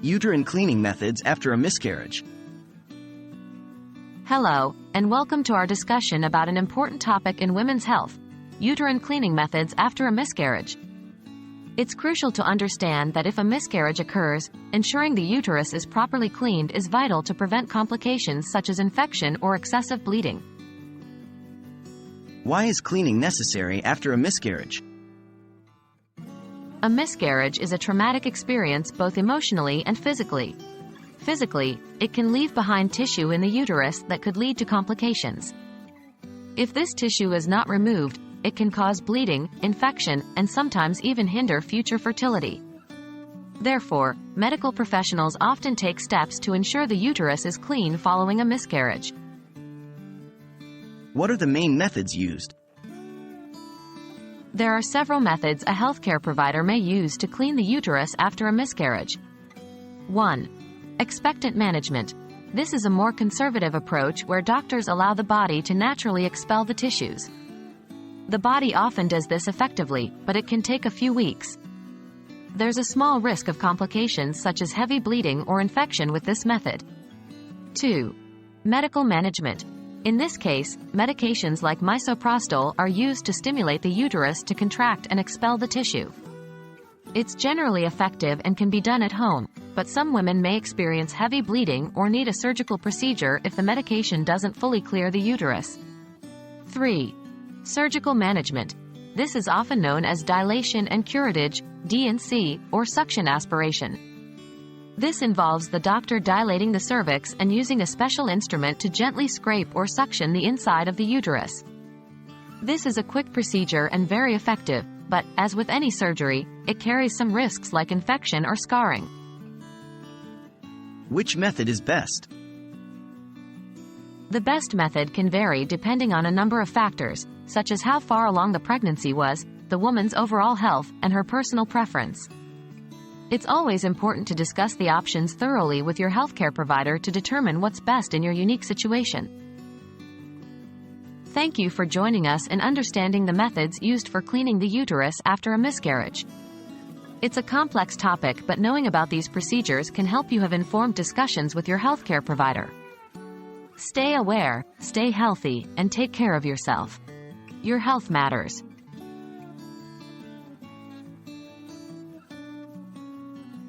Uterine Cleaning Methods After a Miscarriage. Hello, and welcome to our discussion about an important topic in women's health: uterine cleaning methods after a miscarriage. It's crucial to understand that if a miscarriage occurs, ensuring the uterus is properly cleaned is vital to prevent complications such as infection or excessive bleeding. Why is cleaning necessary after a miscarriage? A miscarriage is a traumatic experience both emotionally and physically. Physically, it can leave behind tissue in the uterus that could lead to complications. If this tissue is not removed, it can cause bleeding, infection, and sometimes even hinder future fertility. Therefore, medical professionals often take steps to ensure the uterus is clean following a miscarriage. What are the main methods used? There are several methods a healthcare provider may use to clean the uterus after a miscarriage. 1. Expectant management. This is a more conservative approach where doctors allow the body to naturally expel the tissues. The body often does this effectively, but it can take a few weeks. There's a small risk of complications such as heavy bleeding or infection with this method. 2. Medical management. In this case, medications like misoprostol are used to stimulate the uterus to contract and expel the tissue. It's generally effective and can be done at home, but some women may experience heavy bleeding or need a surgical procedure if the medication doesn't fully clear the uterus. 3. Surgical management. This is often known as dilation and curettage, D&C, or suction aspiration. This involves the doctor dilating the cervix and using a special instrument to gently scrape or suction the inside of the uterus. This is a quick procedure and very effective, but, as with any surgery, it carries some risks like infection or scarring. Which method is best? The best method can vary depending on a number of factors, such as how far along the pregnancy was, the woman's overall health, and her personal preference. It's always important to discuss the options thoroughly with your healthcare provider to determine what's best in your unique situation. Thank you for joining us in understanding the methods used for cleaning the uterus after a miscarriage. It's a complex topic, but knowing about these procedures can help you have informed discussions with your healthcare provider. Stay aware, stay healthy, and take care of yourself. Your health matters.